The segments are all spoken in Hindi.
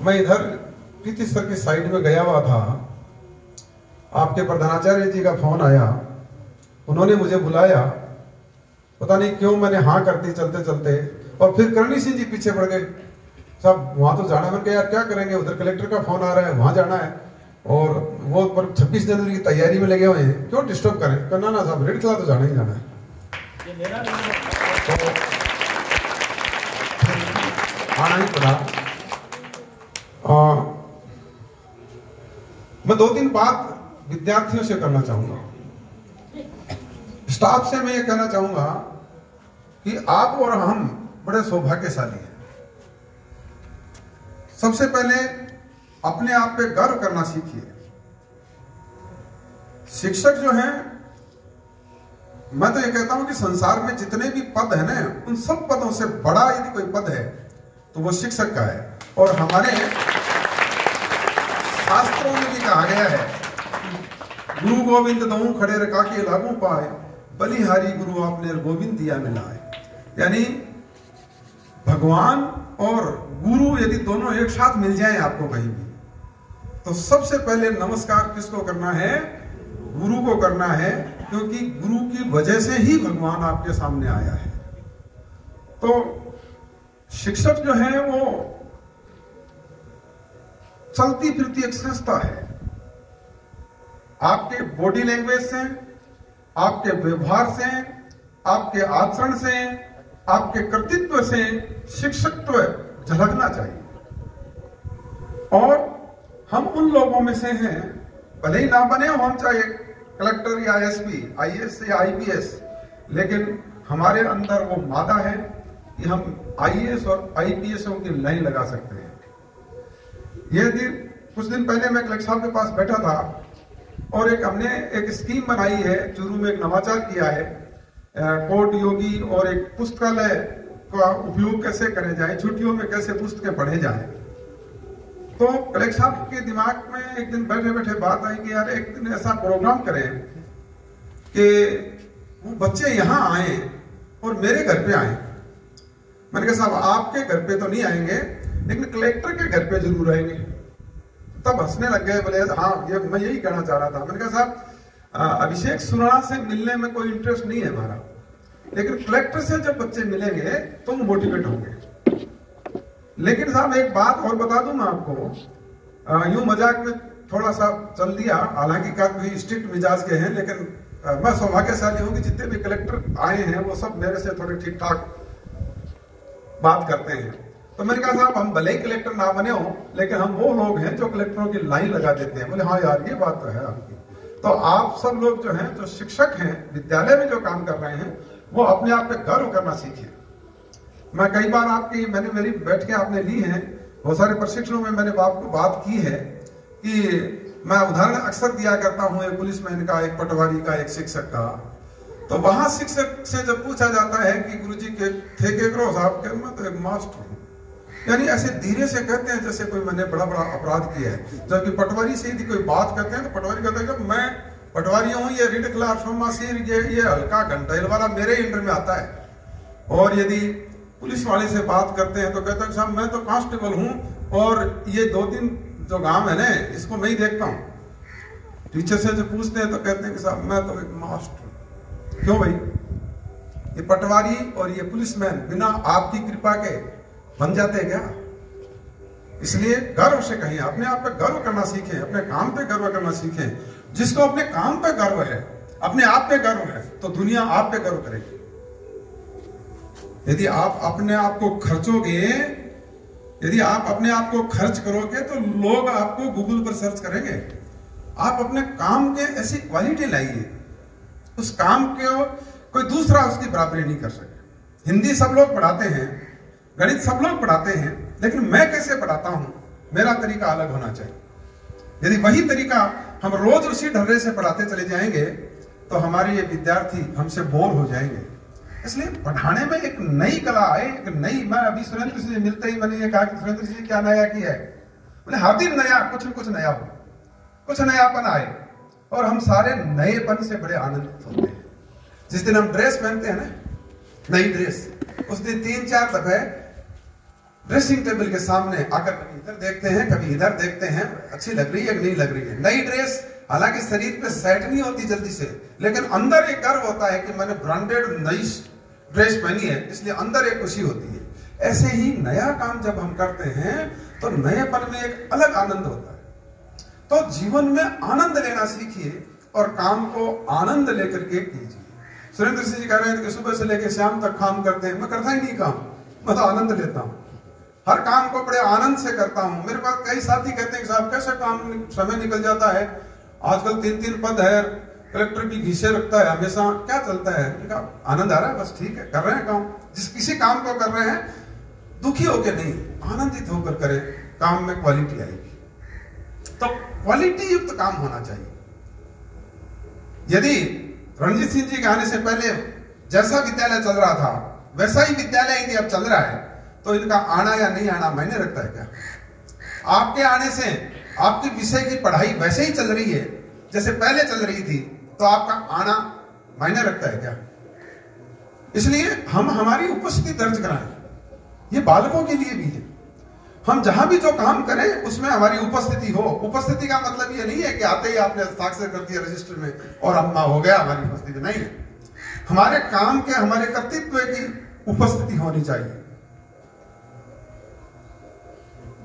मैं इधर प्रीति सर की साइड में गया हुआ था, आपके प्रधानाचार्य जी का फोन आया, उन्होंने मुझे बुलाया, पता नहीं क्यों मैंने हाँ कर दी चलते चलते, और फिर करणी सिंह जी पीछे पड़ गए, साहब वहां तो जाना। मैंने कहा यार क्या करेंगे, उधर कलेक्टर का फोन आ रहा है, वहां जाना है और वो पर 26 जनवरी की तैयारी में लगे हुए हैं, क्यों डिस्टर्ब करें। कहना ना साहब रेड किला तो जाना ही जाना है। तो आना ही पड़ा। मैं 2-3 बात विद्यार्थियों से करना चाहूंगा, स्टाफ से मैं ये कहना चाहूंगा कि आप और हम बड़े सौभाग्यशाली हैं। सबसे पहले अपने आप पे गर्व करना सीखिए। शिक्षक जो हैं, मैं तो ये कहता हूं कि संसार में जितने भी पद है ना, उन सब पदों से बड़ा यदि कोई पद है तो वो शिक्षक का है। और हमारे शास्त्रों में भी कहा गया है, गुरु गोविंद दऊ खड़े रखा के लागू पाए, बलिहारी गुरु आपने गोविंद दिया मिलाए। यानी भगवान और गुरु यदि दोनों एक साथ मिल जाएं आपको कहीं भी, तो सबसे पहले नमस्कार किसको करना है? गुरु को करना है, क्योंकि गुरु की वजह से ही भगवान आपके सामने आया है। तो शिक्षक जो है वो चलती फिरती एक संस्था है। आपके बॉडी लैंग्वेज से, आपके व्यवहार से, आपके आचरण से, आपके कर्तृत्व से शिक्षकत्व झलकना चाहिए। और हम उन लोगों में से हैं, भले ही ना बने हो हम, चाहे कलेक्टर या एसपी, आईएएस या आईपीएस, लेकिन हमारे अंदर वो मादा है कि हम आईएएस और आईपीएसओं की लाइन लगा सकते हैं। ये दिन कुछ दिन पहले मैं कलेक्टर साहब के पास बैठा था और हमने एक स्कीम बनाई है, चूरू में एक नवाचार किया है, कोर्ट योगी और एक पुस्तकालय का उपयोग कैसे करे जाए, छुट्टियों में कैसे पुस्तकें पढ़े जाए। तो कलेक्टर साहब के दिमाग में एक दिन बैठे बैठे बात आई कि यार एक दिन ऐसा प्रोग्राम करें कि वो बच्चे यहाँ आए और मेरे घर पे आए। मैंने कहा साहब आपके घर पे तो नहीं आएंगे, लेकिन कलेक्टर के घर पे जरूर आएंगे। तब हंसने लग गए, बोले हाँ ये मैं यही कहना चाह रहा था। मैंने कहा साहब अभिषेक सुराणा से मिलने में कोई इंटरेस्ट नहीं है हमारा, लेकिन कलेक्टर से जब बच्चे मिलेंगे तो वो मोटिवेट होंगे। लेकिन साहब एक बात और बता दूं मैं आपको, यूं मजाक में थोड़ा सा चल दिया, हालांकि काफी स्ट्रिक्ट मिजाज के हैं, लेकिन मैं सौभाग्यशाली हूं कि जितने भी कलेक्टर आए हैं वो सब मेरे से थोड़े ठीक ठाक बात करते हैं। तो मैंने कहा साहब हम भले ही कलेक्टर ना बने हो, लेकिन हम वो लोग हैं जो कलेक्टरों की लाइन लगा देते हैं। बोले हाँ यार ये बात तो है आपकी। तो आप सब लोग जो हैं, जो शिक्षक हैं, विद्यालय में जो काम कर रहे हैं, वो अपने आप पे गर्व करना सीखिए। मैं कई बार आपकी मेरी बैठ के आपने ली है, बहुत सारे प्रशिक्षणों में मैंने आपको बात की है कि मैं उदाहरण अक्सर दिया करता हूँ, एक पुलिसमैन का, एक पटवारी का, एक शिक्षक का। तो वहां शिक्षक से जब पूछा जाता है कि गुरुजी के थे केकरो साहब के, मैं तो एक मास्टर हूँ, यानी ऐसे धीरे से कहते हैं जैसे कोई मैंने बड़ा बड़ा अपराध किया है। जबकि पटवारी से यदि कोई बात करते हैं तो पटवारी कहता है कि मैं पटवारी हूँ, ये रीड क्लास ये हल्का घंटा वाला मेरे अंडर में आता है। और यदि पुलिस वाले से बात करते हैं तो कहते हैं साहब मैं तो कांस्टेबल हूँ और ये 2-3 जो गांव है ना इसको मैं ही देखता हूँ। टीचर से जो पूछते हैं तो कहते हैं कि साहब मैं तो एक मास्टर। क्यों भाई? ये पटवारी और ये पुलिसमैन बिना आपकी कृपा के बन जाते हैं क्या? इसलिए गर्व से कहिए, अपने आप पे गर्व करना सीखें, अपने काम पे गर्व करना सीखें। जिसको अपने काम पे गर्व है, अपने आप पे गर्व है, तो दुनिया आप पे गर्व करेगी। यदि आप अपने आप को खर्चोगे, यदि आप अपने आप को खर्च करोगे तो लोग आपको गूगल पर सर्च करेंगे। आप अपने काम के ऐसी क्वालिटी लाइए, उस काम को कोई दूसरा उसकी बराबरी नहीं कर सके। हिंदी सब लोग पढ़ाते हैं, गणित सब लोग पढ़ाते हैं, लेकिन मैं कैसे पढ़ाता हूं, मेरा तरीका अलग होना चाहिए। यदि वही तरीका हम रोज उसी ढर्रे से पढ़ाते चले जाएंगे तो हमारे ये विद्यार्थी हमसे बोर हो जाएंगे। इसलिए पढ़ाने में एक नई कला है, एक नई। मैं अभी सुरेंद्र जी से मिलते ही मैंने ये कहा कि सुरेंद्र जी क्या नया किया है? बोले हर दिन नया, कुछ न कुछ नया हो, कुछ नयापन आए, और हम सारे नएपन से बड़े आनंदित होते हैं। जिस दिन हम ड्रेस पहनते हैं ना, नई ड्रेस, उस दिन 3-4 दफे ड्रेसिंग टेबल के सामने आकर कभी इधर देखते हैं, कभी इधर देखते हैं, अच्छी लग रही है कि नहीं लग रही है। नई ड्रेस हालांकि शरीर पे सेट नहीं होती जल्दी से, लेकिन अंदर एक गर्व होता है कि मैंने ब्रांडेड नई ड्रेस पहनी है, इसलिए अंदर एक खुशी होती है। ऐसे ही नया काम जब हम करते हैं तो नएपन में एक अलग आनंद होता है। तो जीवन में आनंद लेना सीखिए और काम को आनंद लेकर के कीजिए। सुरेंद्र सिंह जी कह रहे थे कि सुबह से लेकर शाम तक काम करते हैं, मैं करता ही नहीं काम, मैं तो आनंद लेता हूं, हर काम को बड़े आनंद से करता हूं। मेरे पास कई साथी कहते हैं कि साहब कैसे काम समय निकल जाता है, आजकल 3-3 पद है, कलेक्टर की घीसे रखता है हमेशा, क्या चलता है? आनंद आ रहा है, बस ठीक है, कर रहे हैं काम। जिस किसी काम को कर रहे हैं दुखी होकर नहीं, आनंदित होकर करें, काम में क्वालिटी आएगी। तो क्वालिटी युक्त काम होना चाहिए। यदि रणजीत सिंह जी के आने से पहले जैसा विद्यालय चल रहा था वैसा ही विद्यालय यदि अब चल रहा है तो इनका आना या नहीं आना मायने रखता है क्या? आपके आने से आपकी विषय की पढ़ाई वैसे ही चल रही है जैसे पहले चल रही थी, तो आपका आना मायने रखता है क्या? इसलिए हम हमारी उपस्थिति दर्ज कराएं, ये बालकों के लिए भी है। हम जहां भी जो काम करें उसमें हमारी उपस्थिति हो। उपस्थिति का मतलब ये नहीं है कि आते ही आपने हस्ताक्षर कर दिया रजिस्टर में और अम्मा हो गया हमारी उपस्थिति, नहीं। हमारे काम के, हमारे कर्तव्य की उपस्थिति होनी चाहिए।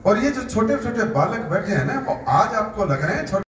और ये जो छोटे छोटे बालक बैठे हैं ना, वो आज आपको लग रहे हैं छोटे